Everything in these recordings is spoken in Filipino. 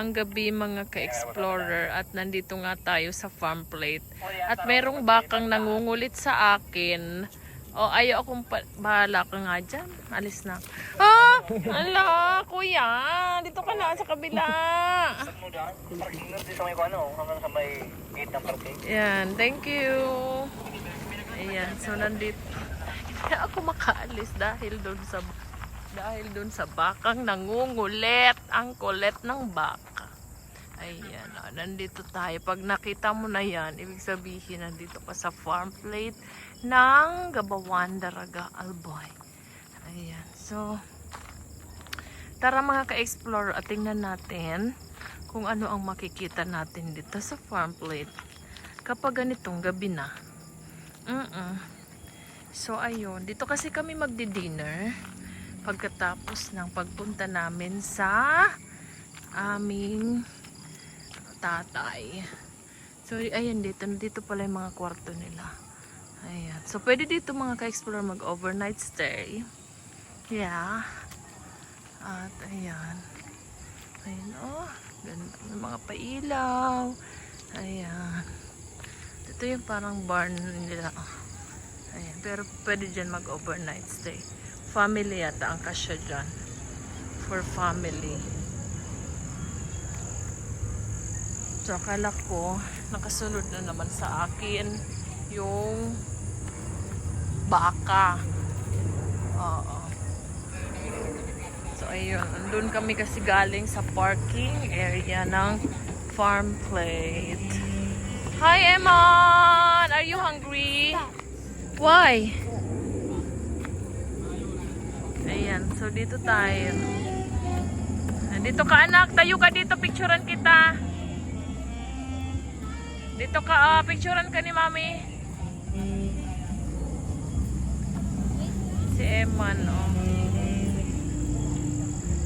Magandang gabi mga ka-explorer at nandito nga tayo sa farm plate. At merong bakang nangungulit sa akin. O ayaw akong bahala ka nga dyan. Alis na. Ah! Ala, kuya! Dito ka na sa kabila. Yan, thank you. Ayan, so nandito. Kaya ako makaalis dahil doon sa bakang nangungulit. Ang kulit ng baka. Ayan, nandito tayo. Pag nakita mo na yan, ibig sabihin nandito ka sa farm plate ng Gabawan, Daraga, Alboy. Ayan, so tara mga ka-explore at tingnan natin kung ano ang makikita natin dito sa farm plate kapag ganitong gabi na. So ayun, dito kasi kami magdi-dinner pagkatapos ng pagpunta namin sa aming tatay. So ayan, dito pala yung mga kwarto nila. Ayan, so pwede dito mga ka-explore mag-overnight stay. Yeah. At ayan. Ayan, oh, ganda ng mga pailaw. Ayan. Ito yung parang barn nila. Ayan, pero pwede dyan mag-overnight stay. Family yata ang kasya dyan. For family. So, akala ko, nakasunod na naman sa akin yung baka. Oo. So, ayun. Doon kami kasi galing sa parking area ng farm plate. Hi, Emon! Are you hungry? Why? Ayan, so dito tayo. Dito ka anak, tayo ka dito, picturean kita. Dito ka, picturean ka ni mami. Si Eman, oh.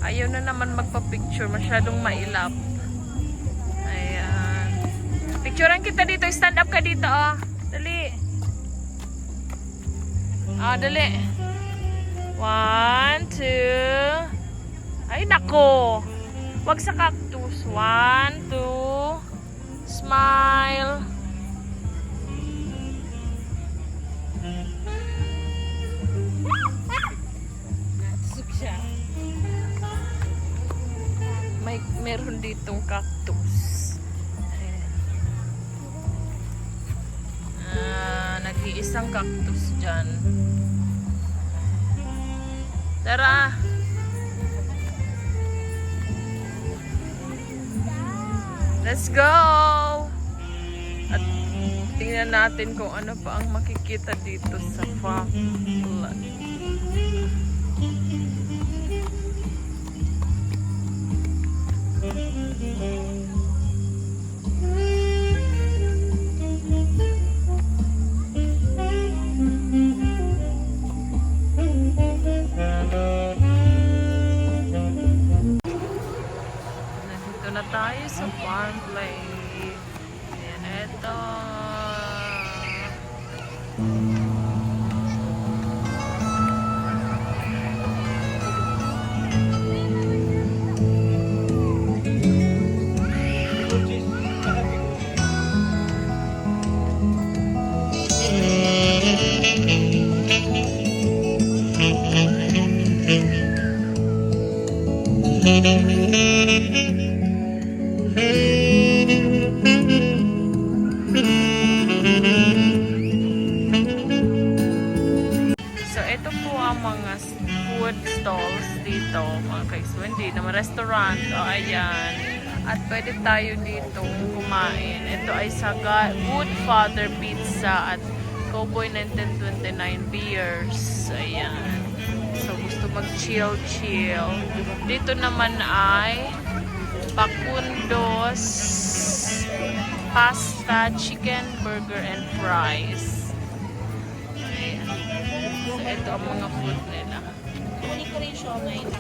Ayaw na naman magpa-picture, masyadong mailap. Ayan. Picturean kita dito, stand up ka dito, oh. Dali. Dali. 1, 2. Ay, nako. Wag sa cactus. 1, 2. Smile. Meron ditong cactus. Nag-iisang cactus dyan. Tara. Let's go. At tingnan natin kung ano pa ang makikita dito sa farm. Nandito na tayo sa farm plate. Ayan, eto. So, ito po ang mga food stalls dito, mga ka-explore. Hindi naman restaurant. O, ayan. At pwede tayo dito kumain. Ito ay Saga Good Father Pizza at Cowboy 1929 Beers. Ayan. So, gusto mag-chill-chill. Dito naman ay Pacundos Pasta, Chicken, Burger, and Fries. Ayan. So, ito ang mga food nila. Kunin ko rin siya ngayon.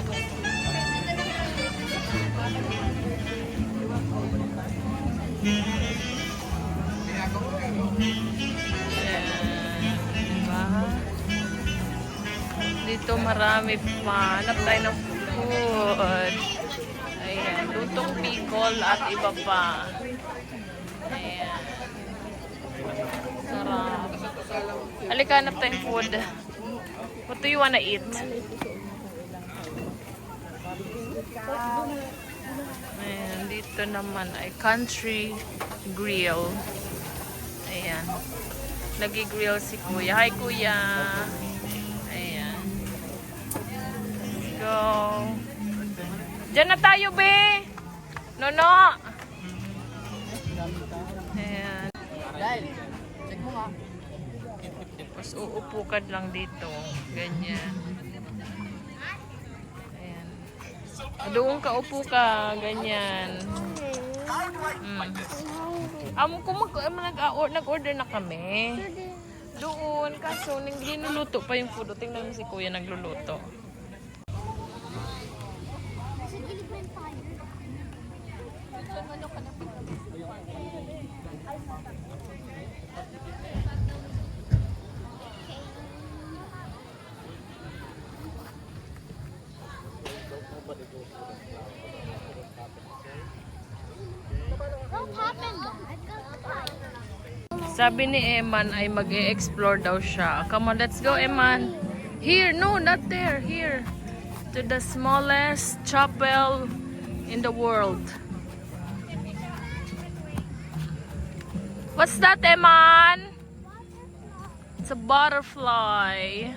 Diba? Dito marami pa. Hanap tayo ng food. Ayan, lutong pig. Bicol at iba pa. Ayan. Sarap. Halika, hanap tayong food. What do you wanna eat? Ayan, dito naman ay country grill. Ayan. Nag-grill si Kuya. Hi, Kuya. Ayan. Let's go. Diyan na tayo, be. Nono. Ayan. Tapos uupo ka lang dito. Ganyan. Ayan. Doon ka, upo ka. Ganyan. Kung nag-order na kami. Doon. Kaso, niluluto pa yung food. Tingnan mo si Kuya nagluluto. Sabi ni Eman ay mag-e-explore daw siya. Come on, let's go, Eman. Here, no, not there. Here. To the smallest chapel in the world. What's that, Eman? It's a butterfly.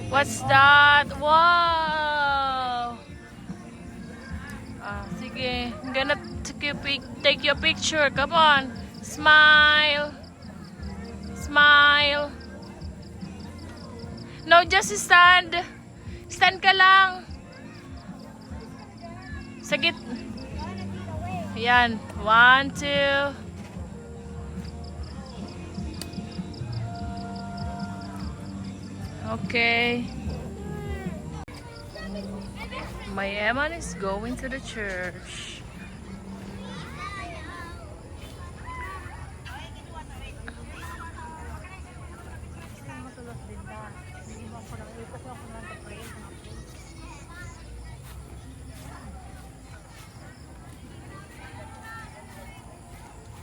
What's that? Wow! Sige. I'm gonna take your picture. Come on. Smile. Smile. No, just stand. Stand ka lang. Sagit. Ayan. 1, 2. Okay. My Eman is going to the church.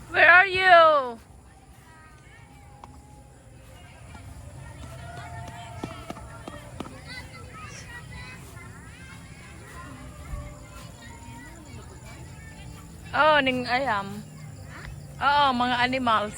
Where are you? Oh, ning ayam. Oo, mga animals.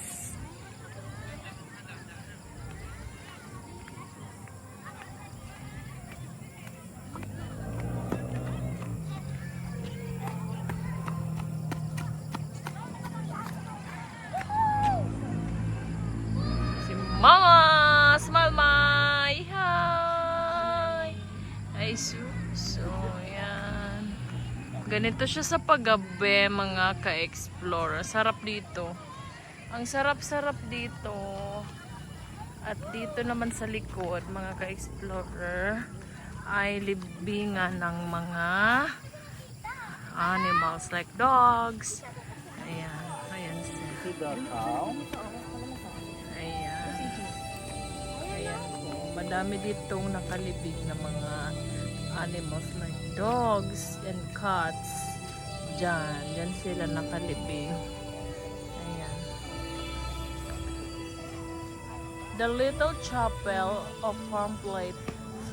Si Mama! Smile, Mai! Hi! Ay, so, yan. Ganito siya sa paggabi, mga ka-explore. Sarap dito. Ang sarap-sarap dito. At dito naman sa likod, mga ka-explorer, ay libingan ng mga animals like dogs. Ayan. Ayan siya. Ayan. Ayan po. Madami ditong nakalibing na mga animals like dogs and cats. Diyan sila nakalibing. Ayan. The Little Chapel of Farm Plate,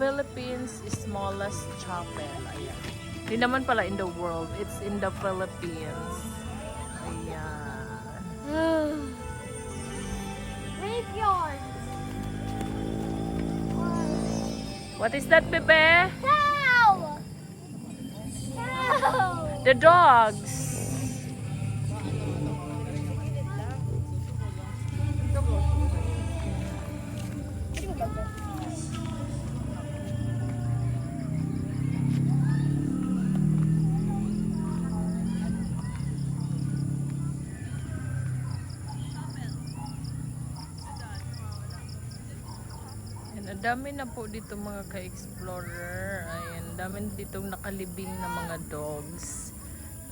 Philippines' smallest chapel. Ayan. Hindi naman pala in the world. It's in the Philippines. Ayan. Graveyard. What is that, bebe? Cow. Cow. The dogs. Ang dami na po dito mga ka-explorer. Ayan, dami ditong nakalibing na mga dogs.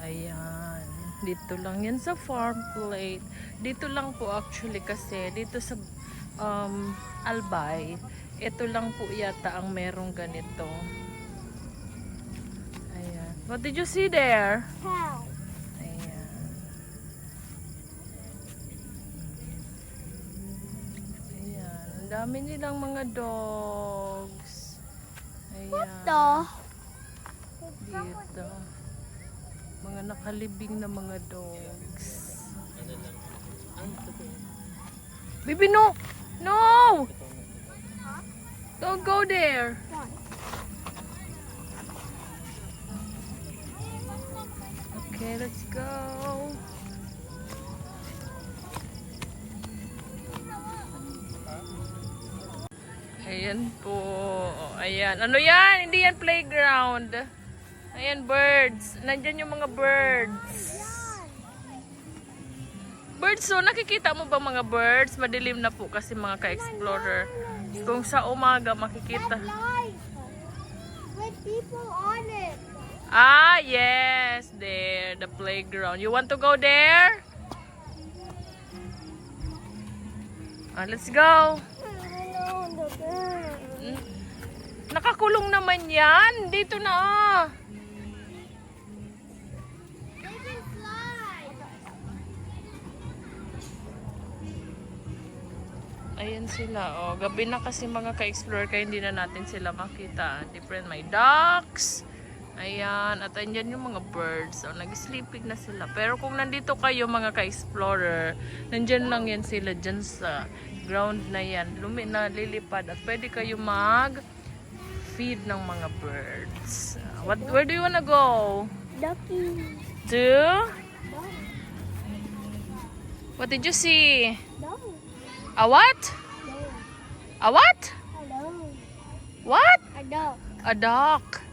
Ayan. Dito lang yan sa farm plate. Dito lang po actually kasi dito sa Albay, ito lang po yata ang merong ganito. Ayan. What did you see there? Cow. Ayan. Ayan. Ang dami nilang mga dogs. Ayan. Dito. Mga nakalibing na mga dogs. Baby, no! No! Don't go there! Okay, let's go. Ayan po. Ayan. Ano yan? Hindi yan playground. Ayan, birds. Nandyan yung mga birds. Birds, so nakikita mo ba mga birds? Madilim na po kasi mga ka-explorer. Kung sa umaga makikita. Life. With people on it. Ah, yes. There, the playground. You want to go there? Ah, let's go. Nakakulong naman yan. Dito na ah. They can fly. Ayan sila. Oh, gabi na kasi mga ka-explore kaya hindi na natin sila makita. Different may ducks. Ayan. At andyan yung mga birds. Oh, nag-sleeping na sila. Pero kung nandito kayo mga ka-explorer, nandyan lang yan sila dyan sa ground na yan. Lilipad. At pwede kayo mag-feed ng mga birds. Where do you wanna go? Ducky. To? What did you see? No. A what? No. A what? Hello. What? A dog. A duck.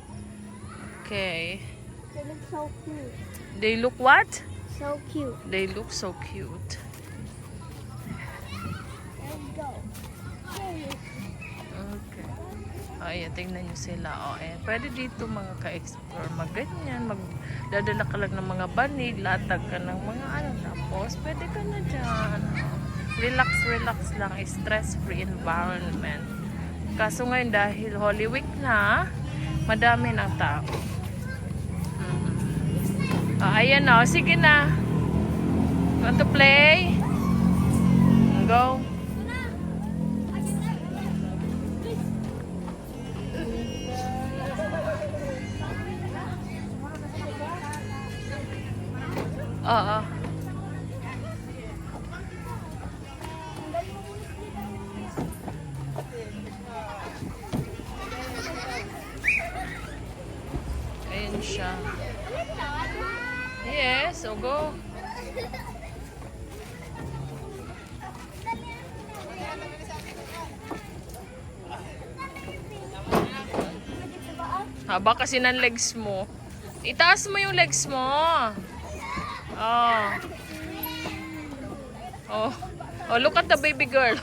Okay. They look so cute. They look what? So cute. They look so cute. Let's go. Okay. Ayan, tingnan nyo sila. O, pwede dito mga ka-explore. Magganyan. Magdadala ka lang ng mga banig. Latag ka ng mga ano. Tapos, pwede ka na dyan. Relax, relax lang. Stress-free environment. Kaso ngayon, dahil Holy Week na, madami ng tao. Ayan na. Sige na. Want to play? Go. Oo. Ayan siya. Yes, so go. Haba kasi ng legs mo. Itaas mo yung legs mo. Oh. Oh. Oh, look at the baby girl.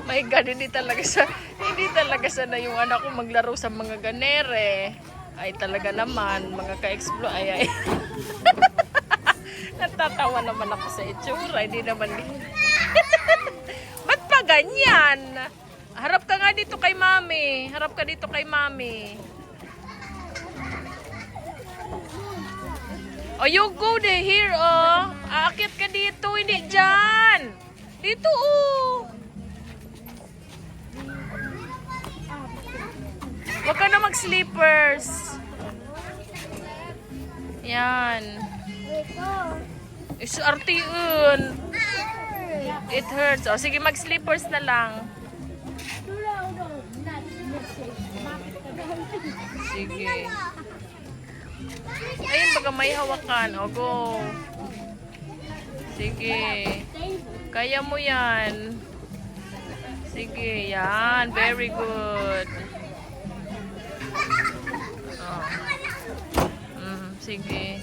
My God, hindi talaga sana yung anak ko maglaro sa mga ganere. Ay talaga naman, mga ka-explore. Ay. Natatawa naman ako sa itsura. Hindi naman. Ba't pa ganyan? Harap ka nga dito kay mami. Harap ka dito kay mami. Oh, you go there here, oh. Aakyat ka dito, hindi dyan. Dito, oh. Huwag ka na mag-slippers. Yan. Arte yun. It hurts. O, sige, mag-slippers na lang. Sige. Ayun, baga may hawakan. O, go. Sige. Kaya mo yan. Sige, yan. Very good. Oh. Sige.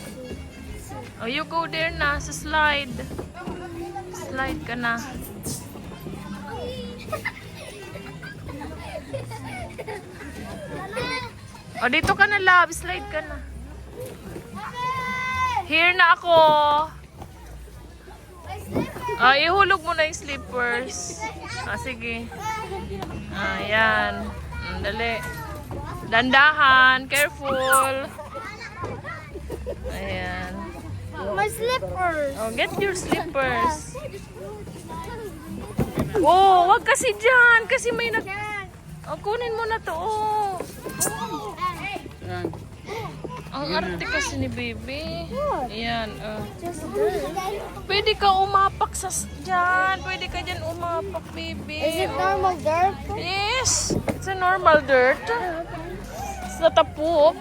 Oh, you go there na sa slide. Slide ka na. Oh, dito ka na, love. Slide ka na. Here na ako. My slipper. Ihulog mo na yung slippers. Sige. Ayan. Dali. Dandahan. Careful. Ayan. My slippers. Get your slippers. Wag kasi dyan. Kasi may nag... kunin mo na to. Ang arte kasi ni baby. Ayan. Pwede ka umapak dyan. Pwede ka dyan umapak, baby. Is it normal dirt? Yes. It's a normal dirt. It's not a poop.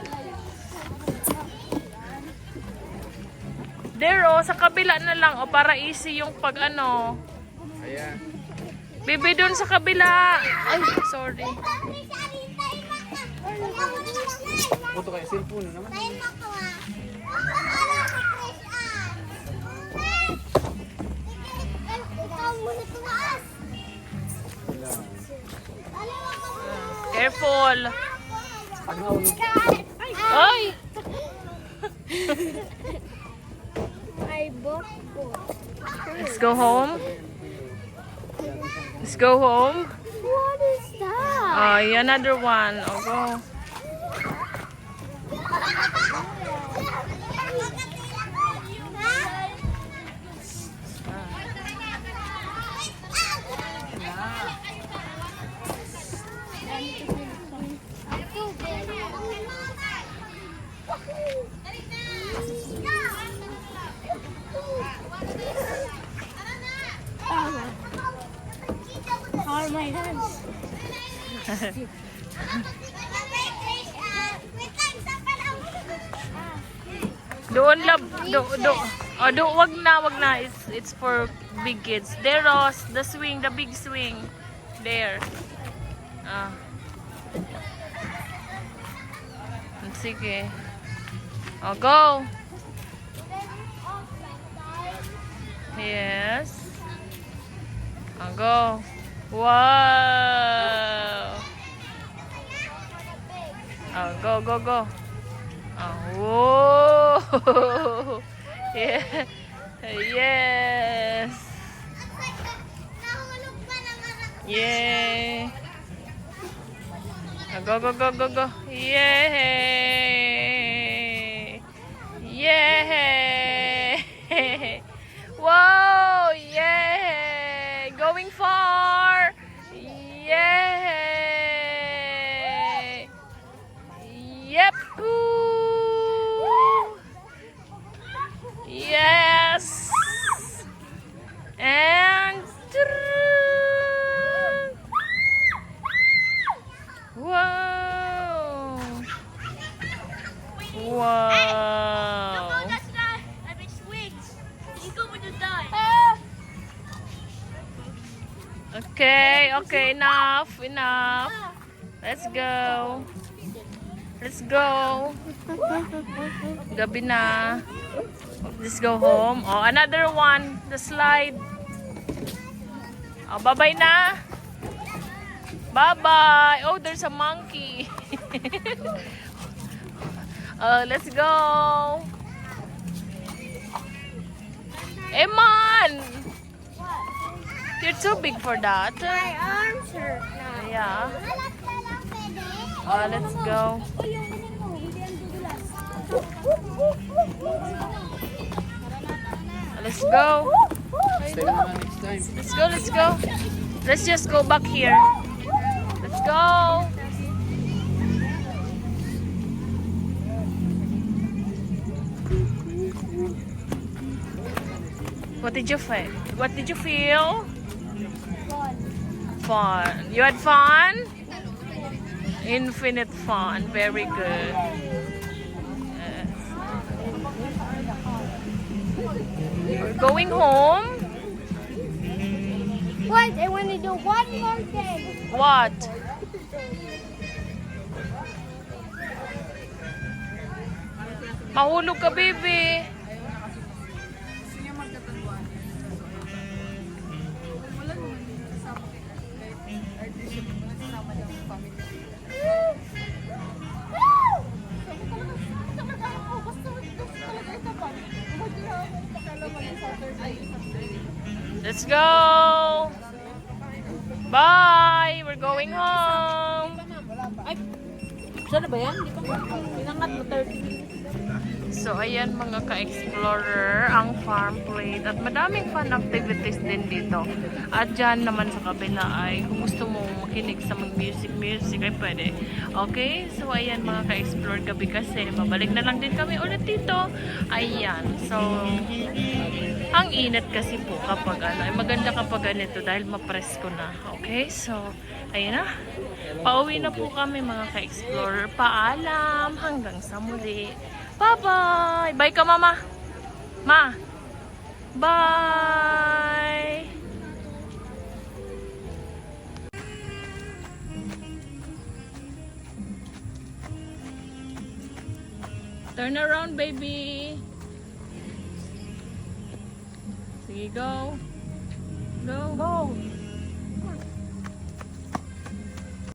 There, sa kabila na lang. Para easy yung pag ano. Ayan. Baby, doon sa kabila. Ay, sorry. Puto kayo, cellphone naman. Careful. Pag naulog. Ay! I bought four. Let's go home. Let's go home. What is that? Another one. Go. How are my hands? Doon lab, wag na. It's for big kids. There, Ross, the swing, the big swing. There. Sige. Go. Yes. Go. Wow. Go. Whoa. Yeah. Yes. Yay. Go. Yay. Yay. Whoa. Yay. Going far. Yay. Yep. Yes. And wow. Wow. That's not. I mean, swings. You go when you die. Okay, enough. Let's go. Gabi na. Let's go home. Another one. The slide. Bye-bye na. Bye-bye. There's a monkey. Let's go. Eman! You're too big for that. My arms hurt now. Yeah. Let's go. Let's go. Stay naman next time. Let's go. Let's just go back here. Let's go. What did you feel? Fun. You had fun? Infinite fun. Very good. Yes. We're going home. Wait, I want to do one more thing. What? Mahulog ka, baby. Let's go! Bye! We're going home! Ay, sana ba yan? Di ba? Pinangat mo 30. So, ayan mga ka-explorer, ang farm plate. At madaming fun activities din dito. At dyan naman sa kabila ay, kung gusto mong makinig sa mag-music ay pwede. Okay? So, ayan mga ka-explore gabi kasi. Babalik na lang din kami ulit dito. Ayan. So, ang init kasi po kapag ano. Ay maganda kapag ganito dahil mapresko na. Okay? So, ayan na. Pauwi na po kami mga ka-explorer. Paalam. Hanggang sa muli. Bye-bye! Bye ka, Mama! Ma! Bye! Turn around, baby! Sige, go! Go! Go!